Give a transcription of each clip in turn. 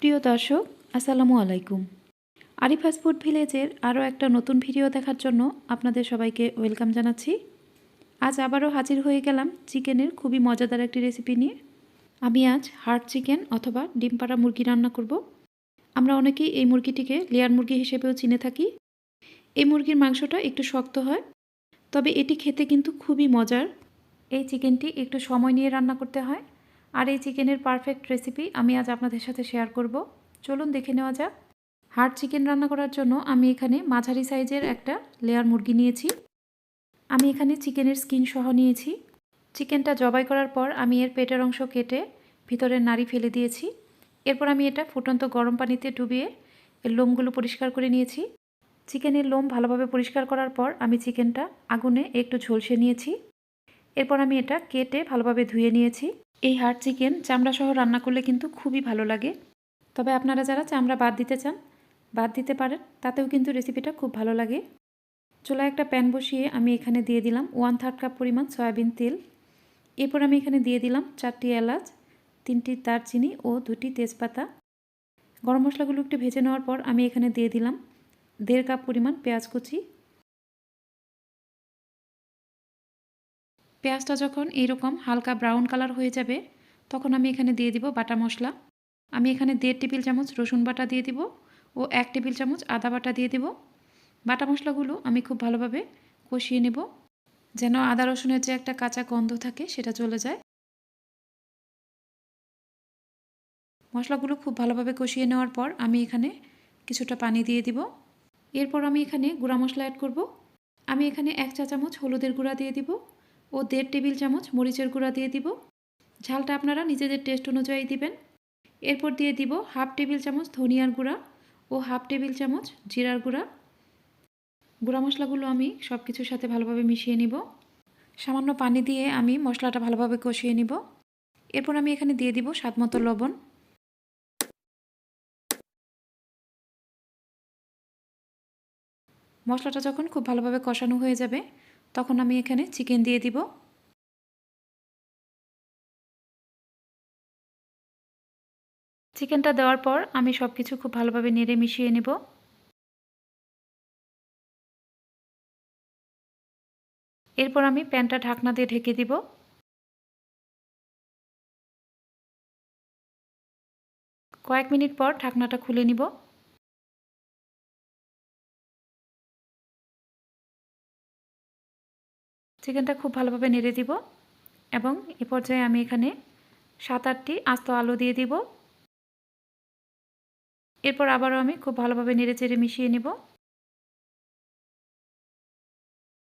প্রিয় দর্শক, আসসালামু আলাইকুম। আরিফ ফাস্টফুড ভিলেজের আরও একটা নতুন ভিডিও দেখার জন্য আপনাদের সবাইকে ওয়েলকাম জানাচ্ছি। আজ আবারও হাজির হয়ে গেলাম চিকেনের খুবই মজাদার একটি রেসিপি নিয়ে। আমি আজ হার্ড চিকেন অথবা ডিম পাড়া মুরগি রান্না করব। আমরা অনেকেই এই মুরগিটিকে লেয়ার মুরগি হিসেবেও চিনে থাকি। এই মুরগির মাংসটা একটু শক্ত হয়, তবে এটি খেতে কিন্তু খুবই মজার। এই চিকেনটি একটু সময় নিয়ে রান্না করতে হয়, আর এই চিকেনের পারফেক্ট রেসিপি আমি আজ আপনাদের সাথে শেয়ার করব। চলুন দেখে নেওয়া যাক। হার্ড চিকেন রান্না করার জন্য আমি এখানে মাঝারি সাইজের একটা লেয়ার মুরগি নিয়েছি। আমি এখানে চিকেনের স্কিন সহ নিয়েছি। চিকেনটা জবাই করার পর আমি এর পেটের অংশ কেটে ভিতরের নাড়ি ফেলে দিয়েছি। এরপর আমি এটা ফুটন্ত গরম পানিতে ডুবিয়ে এর লোমগুলো পরিষ্কার করে নিয়েছি। চিকেনের লোম ভালোভাবে পরিষ্কার করার পর আমি চিকেনটা আগুনে একটু ঝলসে নিয়েছি। এরপর আমি এটা কেটে ভালোভাবে ধুয়ে নিয়েছি। এই হার্ড চিকেন চামড়া সহ রান্না করলে কিন্তু খুবই ভালো লাগে। তবে আপনারা যারা চামড়া বাদ দিতে চান বাদ দিতে পারেন, তাতেও কিন্তু রেসিপিটা খুব ভালো লাগে। চুলায় একটা প্যান বসিয়ে আমি এখানে দিয়ে দিলাম 1/3 কাপ পরিমাণ সয়াবিন তেল। এরপর আমি এখানে দিয়ে দিলাম 4টি এলাচ, 3টি দারচিনি ও 2টি তেজপাতা। গরম মশলাগুলো একটু ভেজে নেওয়ার পর আমি এখানে দিয়ে দিলাম 1.5 কাপ পরিমাণ পেঁয়াজ কুচি। পেঁয়াজটা যখন এইরকম হালকা ব্রাউন কালার হয়ে যাবে, তখন আমি এখানে দিয়ে দিব বাটা মশলা। আমি এখানে 1.5 টেবিল চামচ রসুন বাটা দিয়ে দিব ও 1 টেবিল চামচ আদা বাটা দিয়ে দিব। বাটা মশলাগুলো আমি খুব ভালোভাবে কষিয়ে নেব, যেন আদা রসুনের যে একটা কাঁচা গন্ধ থাকে সেটা চলে যায়। মশলাগুলো খুব ভালোভাবে কষিয়ে নেওয়ার পর আমি এখানে কিছুটা পানি দিয়ে দিব। এরপর আমি এখানে গুঁড়া মশলা অ্যাড করব। আমি এখানে 1 চা চামচ হলুদের গুঁড়া দিয়ে দিব ও 1.5 টেবিল চামচ মরিচের গুঁড়া দিয়ে দিব। ঝালটা আপনারা নিজেদের টেস্ট অনুযায়ী দিবেন। এরপর দিয়ে দিব 1/2 টেবিল চামচ ধনিয়ার গুঁড়া ও 1/2 টেবিল চামচ জিরার গুঁড়া। গুঁড়া মশলাগুলো আমি সব কিছুর সাথে ভালোভাবে মিশিয়ে নিব। সামান্য পানি দিয়ে আমি মশলাটা ভালোভাবে কষিয়ে নিব। এরপর আমি এখানে দিয়ে দিব স্বাদমতো লবণ। মশলাটা যখন খুব ভালোভাবে কষানো হয়ে যাবে, তখন আমি এখানে চিকেন দিয়ে দিব। চিকেনটা দেওয়ার পর আমি সব কিছু খুব ভালোভাবে নেড়ে মিশিয়ে নেব। এরপর আমি প্যানটা ঢাকনা দিয়ে ঢেকে দিব। কয়েক মিনিট পর ঢাকনাটা খুলে নিব। চিকেনটা খুব ভালোভাবে নেড়ে দিব এবং এ পর্যায়ে আমি এখানে 7-8টি আস্ত আলু দিয়ে দিব। এরপর আবারও আমি খুব ভালোভাবে নেড়েচেড়ে মিশিয়ে নিব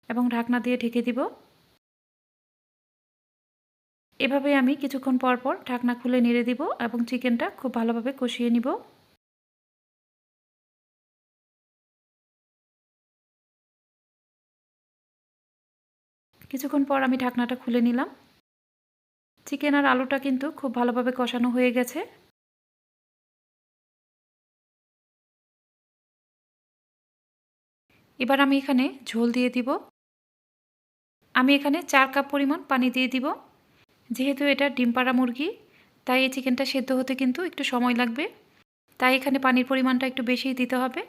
এবং ঢাকনা দিয়ে ঢেকে দিব। এভাবে আমি কিছুক্ষণ পর পর ঢাকনা খুলে নেড়ে দিব এবং চিকেনটা খুব ভালোভাবে কষিয়ে নিব। কিছুক্ষণ পর আমি ঢাকনাটা খুলে নিলাম। চিকেন আর আলুটা কিন্তু খুব ভালোভাবে কষানো হয়ে গেছে। এবার আমি এখানে ঝোল দিয়ে দিব। আমি এখানে 4 কাপ পরিমাণ পানি দিয়ে দিব। যেহেতু এটা ডিম পাড়া মুরগি, তাই এই চিকেনটা সেদ্ধ হতে কিন্তু একটু সময় লাগবে, তাই এখানে পানির পরিমাণটা একটু বেশিই দিতে হবে।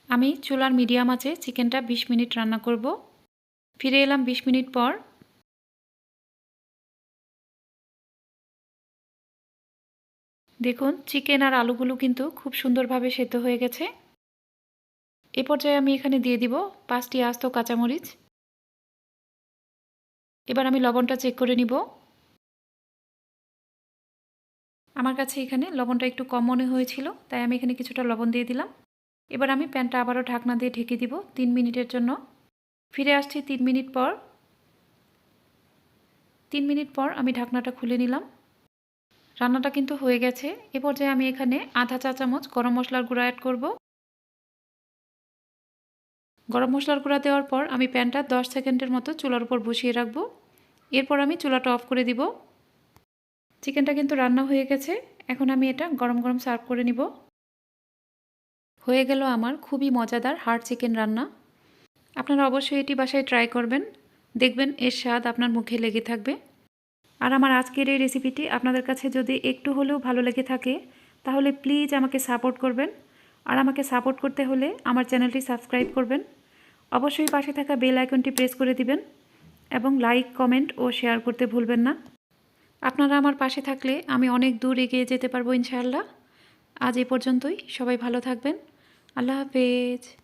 আমি চুলার মিডিয়াম আঁচে চিকেনটা 20 মিনিট রান্না করব। ফিরে এলাম 20 মিনিট পর। দেখুন চিকেন আর আলুগুলো কিন্তু খুব সুন্দরভাবে সেদ্ধ হয়ে গেছে। এ পর্যায়ে আমি এখানে দিয়ে দিব 5টি আস্ত কাঁচামরিচ। এবার আমি লবণটা চেক করে নিব। আমার কাছে এখানে লবণটা একটু কম মনে হয়েছিল, তাই আমি এখানে কিছুটা লবণ দিয়ে দিলাম। এবার আমি প্যানটা আবারও ঢাকনা দিয়ে ঢেকে দিব 3 মিনিটের জন্য। ফিরে আসছি 3 মিনিট পর। 3 মিনিট পর আমি ঢাকনাটা খুলে নিলাম। রান্নাটা কিন্তু হয়ে গেছে। এ পর্যায়ে আমি এখানে আধা চা চামচ গরম মশলার গুঁড়া অ্যাড করব। গরম মশলার গুঁড়া দেওয়ার পর আমি প্যানটা 10 সেকেন্ডের মতো চুলার উপর বসিয়ে রাখব। এরপর আমি চুলাটা অফ করে দিব। চিকেনটা কিন্তু রান্না হয়ে গেছে। এখন আমি এটা গরম গরম সার্ভ করে নিব। হয়ে গেল আমার খুবই মজাদার হার্ড চিকেন রান্না। আপনারা অবশ্যই এটি বাসায় ট্রাই করবেন, দেখবেন এর স্বাদ আপনার মুখে লেগে থাকবে। আর আমার আজকের এই রেসিপিটি আপনাদের কাছে যদি একটু হলেও ভালো লেগে থাকে, তাহলে প্লিজ আমাকে সাপোর্ট করবেন। আর আমাকে সাপোর্ট করতে হলে আমার চ্যানেলটি সাবস্ক্রাইব করবেন, অবশ্যই পাশে থাকা বেল আইকনটি প্রেস করে দিবেন এবং লাইক, কমেন্ট ও শেয়ার করতে ভুলবেন না। আপনারা আমার পাশে থাকলে আমি অনেক দূর এগিয়ে যেতে পারবো ইনশাআল্লাহ। আজ এ পর্যন্তই, সবাই ভালো থাকবেন। আল্লাহ হাফেজ।